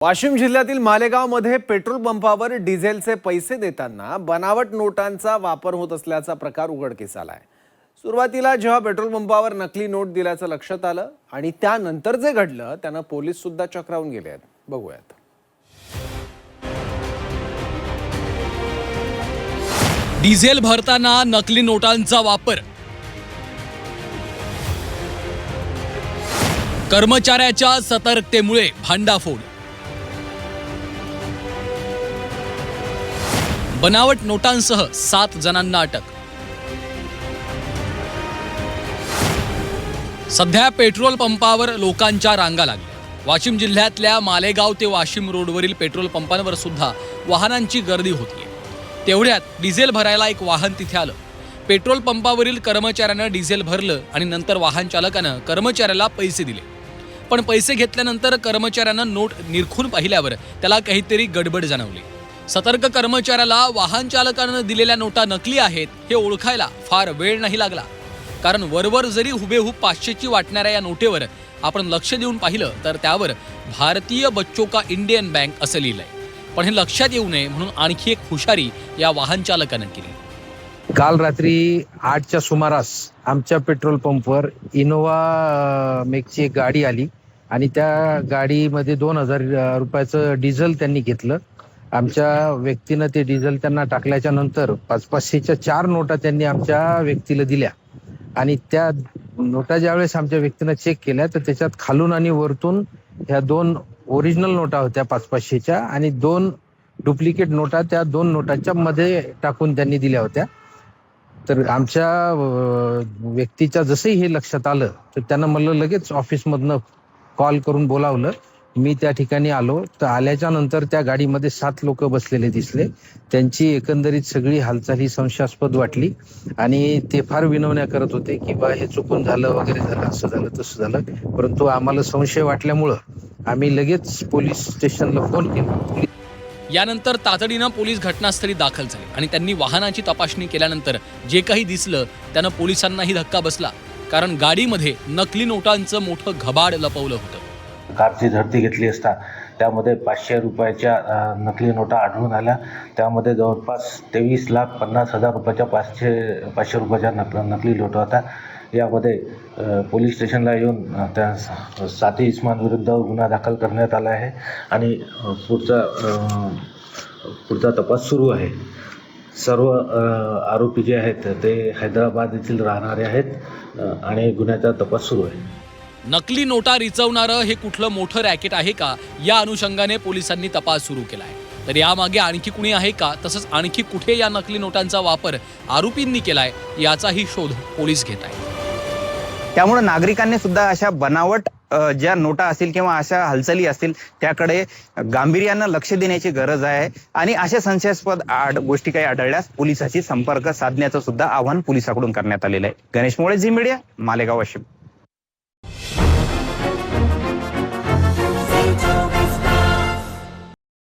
वाशिम जिल्ह्यातील मालेगावमध्ये पेट्रोल पंपावर डिझेलचे पैसे देताना बनावट नोटांचा वापर होत असल्याचा प्रकार उघडकीस आलाय। सुरुवातीला जेव्हा पेट्रोल पंपावर नकली नोट दिल्याचं लक्षात आलं आणि त्यानंतर जे घडलं त्यानं पोलीस सुद्धा चक्रावून गेले आहेत। बघूयात। डिझेल भरताना नकली नोटांचा वापर, कर्मचाऱ्याच्या सतर्कतेमुळे भांडाफोड, बनावट नोटांसह 7 जणांना अटक। सध्या पेट्रोल पंपावर लोकांच्या रांगा लागल्या। वाशिम जिल्ह्यातल्या मालेगाव ते वाशिम रोडवरील पेट्रोल पंपांवर सुद्धा वाहनांची गर्दी होतीये। तेवढ्यात डिझेल भरायला एक वाहन तिथे आलं। पेट्रोल पंपावरील कर्मचाऱ्यानं डिझेल भरलं आणि नंतर वाहन चालकानं कर्मचाऱ्याला पैसे दिले। पण पैसे घेतल्यानंतर कर्मचाऱ्यानं नोट निरखून पाहिल्यावर त्याला काहीतरी गडबड जाणवली। सतर्क कर्मचाऱ्याला वाहन चालकानं दिलेल्या नोटा नकली आहेत हे ओळखायला फार वेळ नाही लागला, कारण वरवर जरी हुबेहूब 500ची वाटणाऱ्या या नोटेवर आपण लक्ष देऊन पाहिलं तर त्यावर भारतीय बच्चों का इंडियन बँक असं लिहिलंय। पण हे लक्षात येऊ नये म्हणून आणखी एक हुशारी या वाहन चालकानं केली। काल रात्री 8च्या सुमारास आमच्या पेट्रोल पंपवर इनोवा मेकची एक गाडी आली आणि त्या गाडीमध्ये 2000 रुपयाचं डिझेल त्यांनी घेतलं। आमच्या व्यक्तीनं ते डिझेल त्यांना टाकल्याच्या नंतर 500च्या 4 नोटा त्यांनी आमच्या व्यक्तीला दिल्या आणि त्या नोटा ज्यावेळेस आमच्या व्यक्तीनं चेक केल्या तर त्याच्यात खालून आणि वरतून ह्या 2 ओरिजिनल नोटा होत्या 500च्या आणि 2 डुप्लिकेट नोटा त्या 2 नोटांच्या मध्ये टाकून त्यांनी दिल्या होत्या। तर आमच्या व्यक्तीच्या जसंही हे लक्षात आलं तर त्यानं मला लगेच ऑफिसमधनं कॉल करून बोलावलं। मी त्या ठिकाणी आलो तर आल्याच्या नंतर त्या गाडीमध्ये 7 लोक बसलेले दिसले। त्यांची एकंदरीत सगळी हालचाल ही संशयास्पद वाटली आणि ते फार विनवण्या करत होते की बा हे चुकून झालं वगैरे झालं, असं झालं तसं झालं। परंतु आम्हाला संशय वाटल्यामुळं आम्ही लगेच पोलीस स्टेशनला फोन केला। यानंतर तातडीनं पोलीस घटनास्थळी दाखल झाले आणि त्यांनी वाहनाची तपासणी केल्यानंतर जे काही दिसलं त्यानं पोलिसांनाही धक्का बसला, कारण गाडीमध्ये नकली नोटांचं मोठं घबाड लपवलं होतं। कारची झडती घेतली असता त्यामध्ये 500 रुपयाच्या नकली नोटा आढळून आल्या। त्यामध्ये जवळपास 23,50,000 रुपयाच्या 500 रुपयाच्या नकली नोटा होत्या। यामध्ये पोलीस स्टेशनला येऊन त्या 7 इसमांविरुद्ध गुन्हा दाखल करण्यात आला आहे आणि पुढचा तपास सुरू आहे। सर्व आरोपी जे आहेत ते हैदराबाद येथील राहणारे आहेत आणि गुन्ह्याचा तपास सुरू आहे। नकली नोटा रिचवणारं हे कुठलं मोठं रॅकेट आहे का, या अनुषंगाने पोलिसांनी तपास सुरू केलाय। तर यामागे आणखी कुणी आहे का, तसंच आणखी कुठे या नकली नोटांचा वापर आरोपींनी केलाय याचाही शोध पोलीस घेत आहेत। त्यामुळे नागरिकांनी सुद्धा अशा बनावट ज्या नोटा असतील किंवा अशा हालचाली असतील त्याकडे गांभीर्यानं लक्ष देण्याची गरज आहे आणि अशा संशयास्पद गोष्टी काही आढळल्यास पोलिसाशी संपर्क साधण्याचं सुद्धा आवाहन पोलिसांकडून करण्यात आलेलं आहे। गणेश मोळे, झी मीडिया, मालेगाव, वाशिम।